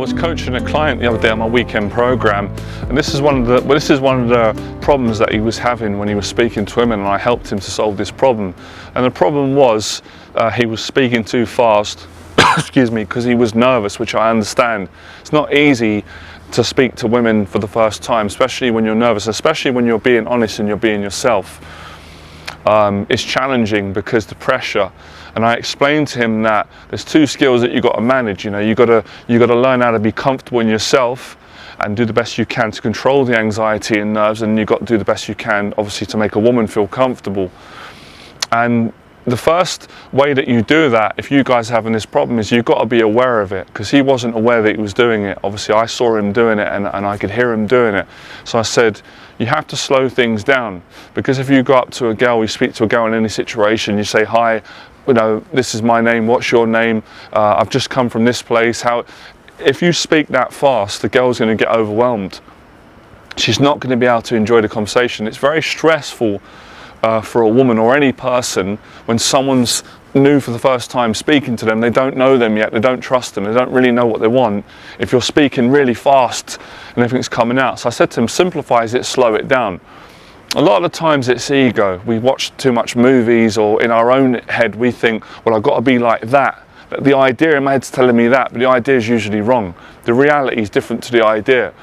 was coaching a client the other day on my weekend program, and this is one of the problems that he was having when he was speaking to women, and I helped him to solve this problem. And the problem was he was speaking too fast, excuse me, because he was nervous, which I understand. It's not easy to speak to women for the first time, especially when you're nervous, especially when you're being honest and you're being yourself. It's challenging because the pressure. And I explained to him that there's two skills that you've got to manage. You know, you've got to learn how to be comfortable in yourself and do the best you can to control the anxiety and nerves, and you've got to do the best you can, obviously, to make a woman feel comfortable. And the first way that you do that, if you guys are having this problem, is you've got to be aware of it, because he wasn't aware that he was doing it. Obviously, I saw him doing it, and I could hear him doing it. So I said, you have to slow things down, because if you go up to a girl, you speak to a girl in any situation, you say, hi, you know, this is my name, what's your name, I've just come from this place. If you speak that fast, the girl's going to get overwhelmed. She's not going to be able to enjoy the conversation. It's very stressful for a woman or any person when someone's new for the first time speaking to them. They don't know them yet, they don't trust them, they don't really know what they want. If you're speaking really fast and everything's coming out. So I said to him, simplify it, slow it down. A lot of the times it's ego. We watch too much movies, or in our own head we think, well, I've got to be like that. The idea in my head's telling me that, but the idea is usually wrong. The reality is different to the idea.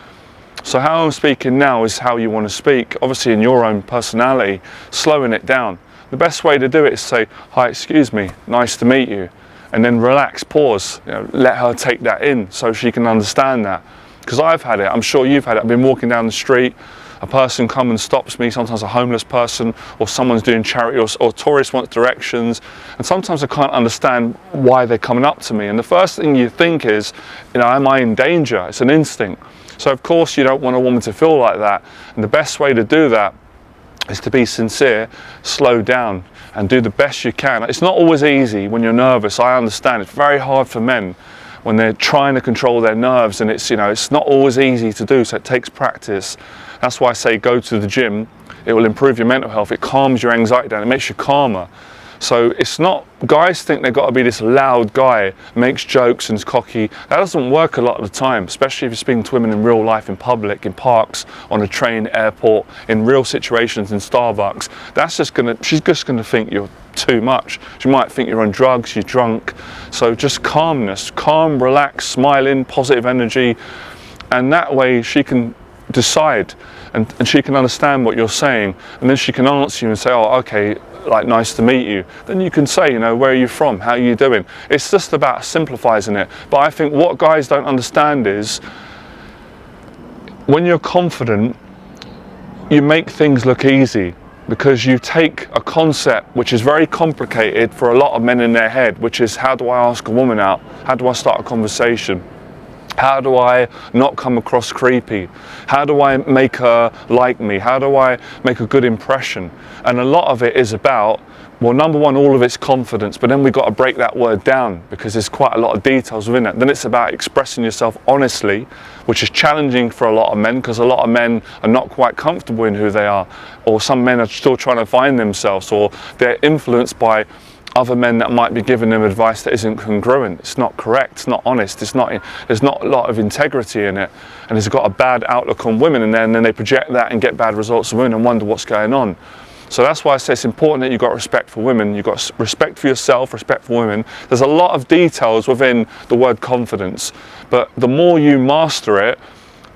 So how I'm speaking now is how you want to speak, obviously in your own personality, slowing it down. The best way to do it is say, hi, excuse me, nice to meet you. And then relax, pause, you know, let her take that in so she can understand that. Because I've had it, I'm sure you've had it. I've been walking down the street, a person comes and stops me, sometimes a homeless person, or someone's doing charity, or a tourist wants directions, and sometimes I can't understand why they're coming up to me. And the first thing you think is, you know, am I in danger? It's an instinct. So of course you don't want a woman to feel like that, and the best way to do that is to be sincere, slow down, and do the best you can. It's not always easy when you're nervous, I understand. It's very hard for men when they're trying to control their nerves, and it's, you know, it's not always easy to do, so it takes practice. That's why I say go to the gym. It will improve your mental health, it calms your anxiety down, it makes you calmer. So it's not, guys think they've got to be this loud guy, makes jokes and is cocky. That doesn't work a lot of the time, especially if you're speaking to women in real life, in public, in parks, on a train, airport, in real situations, in Starbucks. She's just gonna think you're too much. She might think you're on drugs, you're drunk. So just calmness, calm, relax, smiling, positive energy, and that way she can decide and she can understand what you're saying, and then she can answer you and say, oh, okay, like, nice to meet you. Then you can say, you know, where are you from, how are you doing? It's just about simplifying it. But I think what guys don't understand is, when you're confident, you make things look easy, because you take a concept which is very complicated for a lot of men in their head, which is, how do I ask a woman out? How do I start a conversation? How do I not come across creepy? How do I make her like me? How do I make a good impression? And a lot of it is about, well, number one, all of it's confidence, but then we've got to break that word down, because there's quite a lot of details within it. Then it's about expressing yourself honestly, which is challenging for a lot of men, because a lot of men are not quite comfortable in who they are, or some men are still trying to find themselves, or they're influenced by other men that might be giving them advice that isn't congruent. It's not correct, it's not honest, there's not a lot of integrity in it, and it's got a bad outlook on women, and then they project that and get bad results on women and wonder what's going on. So that's why I say it's important that you've got respect for women, you've got respect for yourself, respect for women. There's a lot of details within the word confidence, but the more you master it,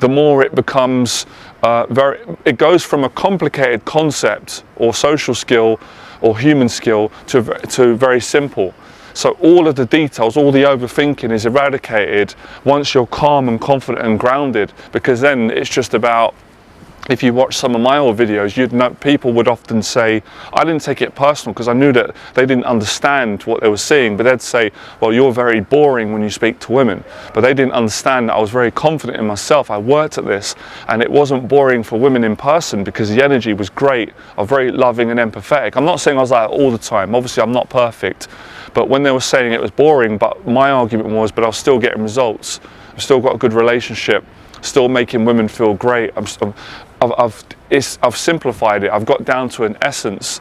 the more it becomes it goes from a complicated concept or social skill or human skill to very simple. So all of the details, all the overthinking is eradicated once you're calm and confident and grounded, because then it's just about, if you watch some of my old videos, you'd know people would often say, I didn't take it personal because I knew that they didn't understand what they were seeing, but they'd say, well, you're very boring when you speak to women. But they didn't understand that I was very confident in myself. I worked at this, and it wasn't boring for women in person because the energy was great. I was very loving and empathetic. I'm not saying I was like that all the time. Obviously, I'm not perfect. But when they were saying it was boring, but my argument was, but I was still getting results. I've still got a good relationship, still making women feel great. I've simplified it. I've got down to an essence.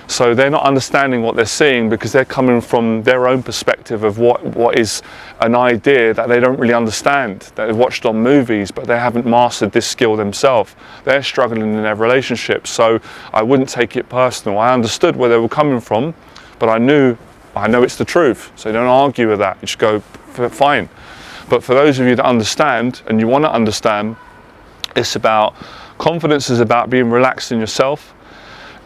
So they're not understanding what they're seeing because they're coming from their own perspective of what is an idea that they don't really understand, that they've watched on movies, but they haven't mastered this skill themselves. They're struggling in their relationships, so I wouldn't take it personal. I understood where they were coming from, but I know it's the truth, so don't argue with that. You just go, fine. But for those of you that understand, and you want to understand, it's about, confidence is about being relaxed in yourself.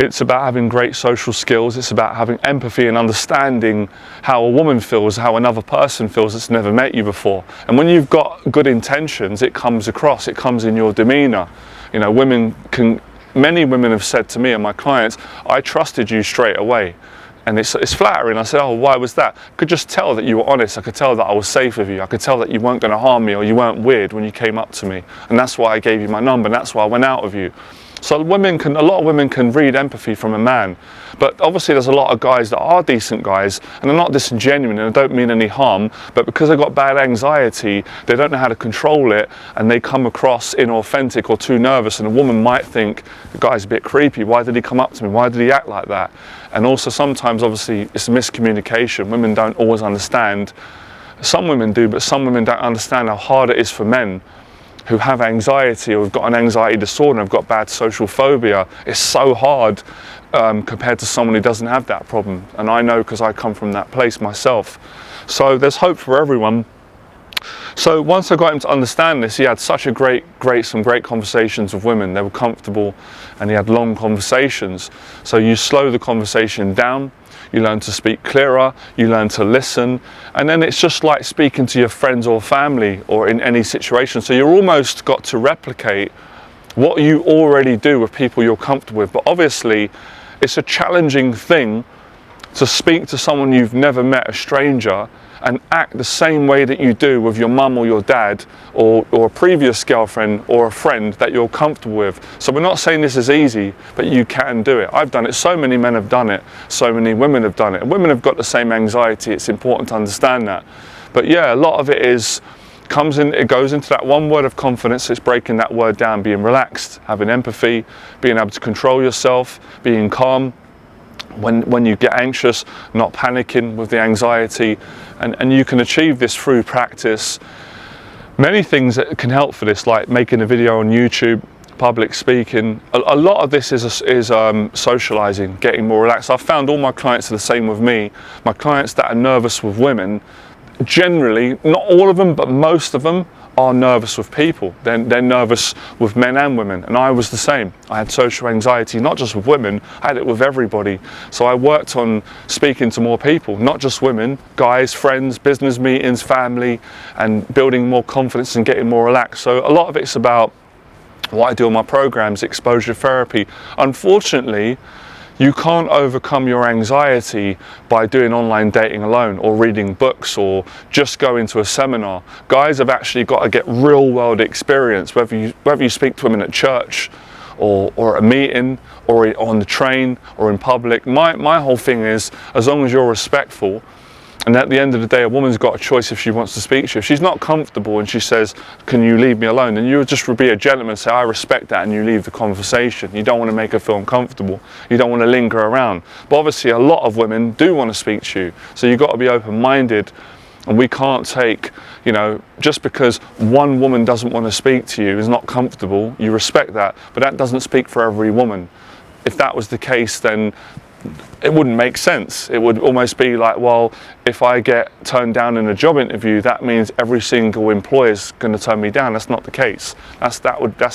It's about having great social skills. It's about having empathy and understanding how a woman feels, how another person feels that's never met you before. And when you've got good intentions, it comes across, it comes in your demeanor. You know, many women have said to me and my clients, I trusted you straight away. And it's flattering. I said, oh, why was that? I could just tell that you were honest. I could tell that I was safe with you. I could tell that you weren't going to harm me or you weren't weird when you came up to me. And that's why I gave you my number, and that's why I went out with you. So a lot of women can read empathy from a man, but obviously there's a lot of guys that are decent guys and they're not disingenuine and don't mean any harm, but because they've got bad anxiety, they don't know how to control it and they come across inauthentic or too nervous, and a woman might think the guy's a bit creepy. Why did he come up to me? Why did he act like that? And also sometimes obviously it's a miscommunication. Women don't always understand. Some women do, but some women don't understand how hard it is for men who have anxiety or have got an anxiety disorder and have got bad social phobia. It's so hard compared to someone who doesn't have that problem. And I know because I come from that place myself. So there's hope for everyone. So once I got him to understand this, he had such a some great conversations with women. They were comfortable and he had long conversations. So you slow the conversation down, you learn to speak clearer, you learn to listen, and then it's just like speaking to your friends or family or in any situation. So you're almost got to replicate what you already do with people you're comfortable with. But obviously it's a challenging thing to speak to someone you've never met, a stranger, and act the same way that you do with your mum or your dad or a previous girlfriend or a friend that you're comfortable with. So we're not saying this is easy, but you can do it. I've done it. So many men have done it. So many women have done it. And women have got the same anxiety. It's important to understand that. But yeah, a lot of it it goes into that one word of confidence. It's breaking that word down, being relaxed, having empathy, being able to control yourself, being calm. When you get anxious, not panicking with the anxiety, and you can achieve this through practice. Many things that can help for this, like making a video on YouTube, public speaking. A lot of this is socializing, getting more relaxed. I've found all my clients are the same with me. My clients that are nervous with women, generally, not all of them, but most of them are nervous with people. They're nervous with men and women, and I was the same. I had social anxiety, not just with women, I had it with everybody. So I worked on speaking to more people, not just women, guys, friends, business meetings, family, and building more confidence and getting more relaxed. So a lot of it's about what I do on my programs, exposure therapy. Unfortunately, you can't overcome your anxiety by doing online dating alone or reading books or just going to a seminar. Guys have actually got to get real world experience, whether you speak to women at church or at a meeting or on the train or in public. My whole thing is, as long as you're respectful, and at the end of the day, a woman's got a choice if she wants to speak to you. If she's not comfortable and she says, can you leave me alone? Then you just be a gentleman and say, I respect that, and you leave the conversation. You don't want to make her feel uncomfortable. You don't want to linger around. But obviously a lot of women do want to speak to you. So you've got to be open-minded, and we can't take, just because one woman doesn't want to speak to you, is not comfortable, you respect that, but that doesn't speak for every woman. If that was the case, then it wouldn't make sense. It would almost be like, well, if I get turned down in a job interview, that means every single employer is going to turn me down. That's not the case. That's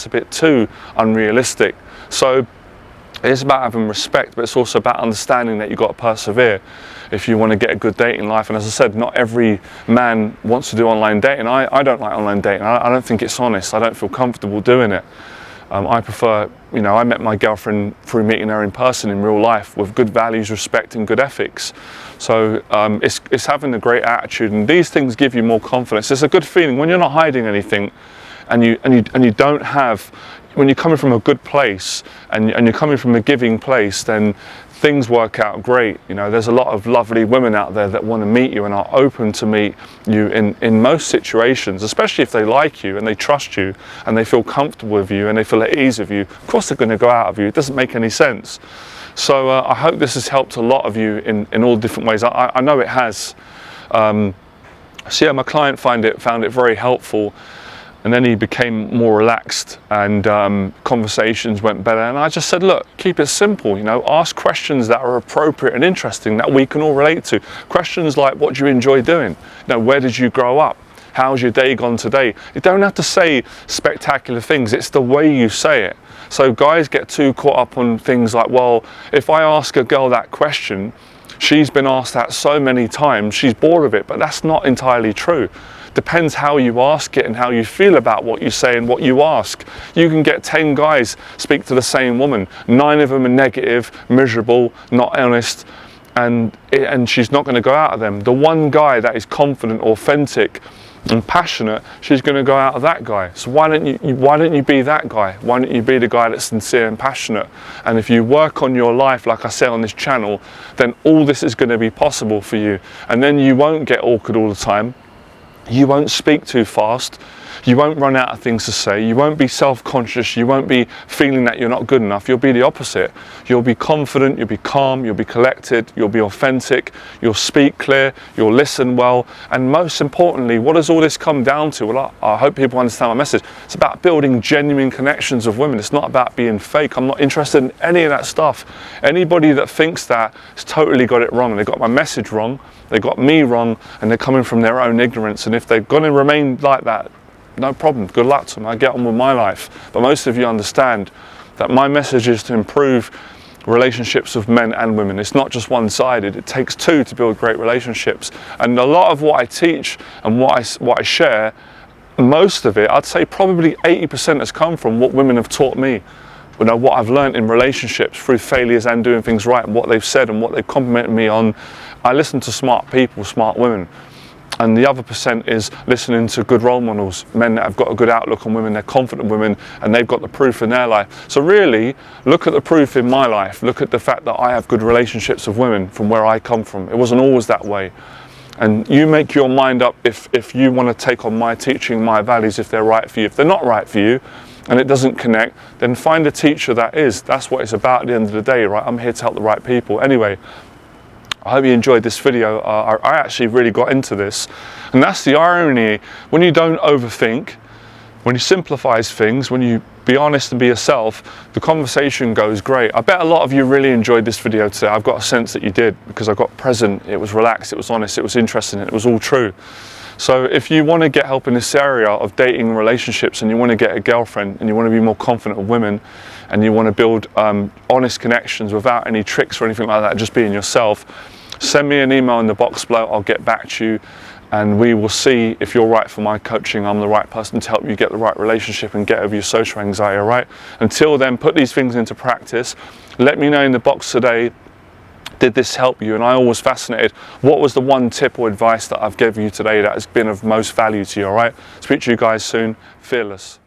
a bit too unrealistic. So it's about having respect, but it's also about understanding that you've got to persevere if you want to get a good dating life. And as I said, not every man wants to do online dating. I don't like online dating. I don't think it's honest. I don't feel comfortable doing it. I prefer, I met my girlfriend through meeting her in person in real life with good values, respect and good ethics. So it's having a great attitude, and these things give you more confidence. It's a good feeling when you're not hiding anything, and you don't have, when you're coming from a good place and you're coming from a giving place, then things work out great. There's a lot of lovely women out there that want to meet you and are open to meet you in most situations, especially if they like you and they trust you and they feel comfortable with you and they feel at ease with you. Of course they're going to go out of you. It doesn't make any sense. So I hope this has helped a lot of you in all different ways. I know it has. So yeah, my client found it very helpful, and then he became more relaxed, and conversations went better. And I just said, look, keep it simple, you know, ask questions that are appropriate and interesting that we can all relate to. Questions like, what do you enjoy doing? You know, where did you grow up? How's your day gone today? You don't have to say spectacular things, it's the way you say it. So guys get too caught up on things like, well, if I ask a girl that question, she's been asked that so many times, she's bored of it. But that's not entirely true. Depends how you ask it and how you feel about what you say and what you ask. You can get 10 guys speak to the same woman. 9 of them are negative, miserable, not honest, and she's not going to go out of them. The one guy that is confident, authentic, and passionate, she's going to go out of that guy. So why don't you be that guy? Why don't you be the guy that's sincere and passionate? And if you work on your life, like I said on this channel, then all this is going to be possible for you. And then you won't get awkward all the time. You won't speak too fast. You won't run out of things to say. You won't be self-conscious. You won't be feeling that you're not good enough. You'll be the opposite. You'll be confident, you'll be calm, you'll be collected, you'll be authentic, you'll speak clear, you'll listen well. And most importantly, what does all this come down to? Well, I hope people understand my message. It's about building genuine connections with women. It's not about being fake. I'm not interested in any of that stuff. Anybody that thinks that has totally got it wrong. They got my message wrong, they got me wrong, and they're coming from their own ignorance. And if they're going to remain like that, no problem, good luck to them, I get on with my life. But most of you understand that my message is to improve relationships with men and women. It's not just one-sided, it takes two to build great relationships. And a lot of what I teach and what I share, most of it, I'd say probably 80% has come from what women have taught me. You know, what I've learned in relationships through failures and doing things right, and what they've said and what they've complimented me on. I listen to smart people, smart women. And the other percent is listening to good role models, men that have got a good outlook on women, they're confident women, and they've got the proof in their life. So really, look at the proof in my life. Look at the fact that I have good relationships with women from where I come from. It wasn't always that way. And you make your mind up if you want to take on my teaching, my values, if they're right for you. If they're not right for you, and it doesn't connect, then find a teacher that is. That's what it's about at the end of the day, right? I'm here to help the right people. Anyway, I hope you enjoyed this video. I actually really got into this. And that's the irony. When you don't overthink, when you simplify things, when you be honest and be yourself, the conversation goes great. I bet a lot of you really enjoyed this video today. I've got a sense that you did, because I got present, it was relaxed, it was honest, it was interesting, it was all true. So if you want to get help in this area of dating and relationships, and you want to get a girlfriend, and you want to be more confident with women, and you want to build honest connections without any tricks or anything like that, just being yourself, send me an email in the box below. I'll get back to you, and we will see if you're right for my coaching. I'm the right person to help you get the right relationship and get over your social anxiety, all right? Until then, put these things into practice. Let me know in the box today, did this help you? And I always fascinated, what was the one tip or advice that I've given you today that has been of most value to you, all right? Speak to you guys soon. Fearless.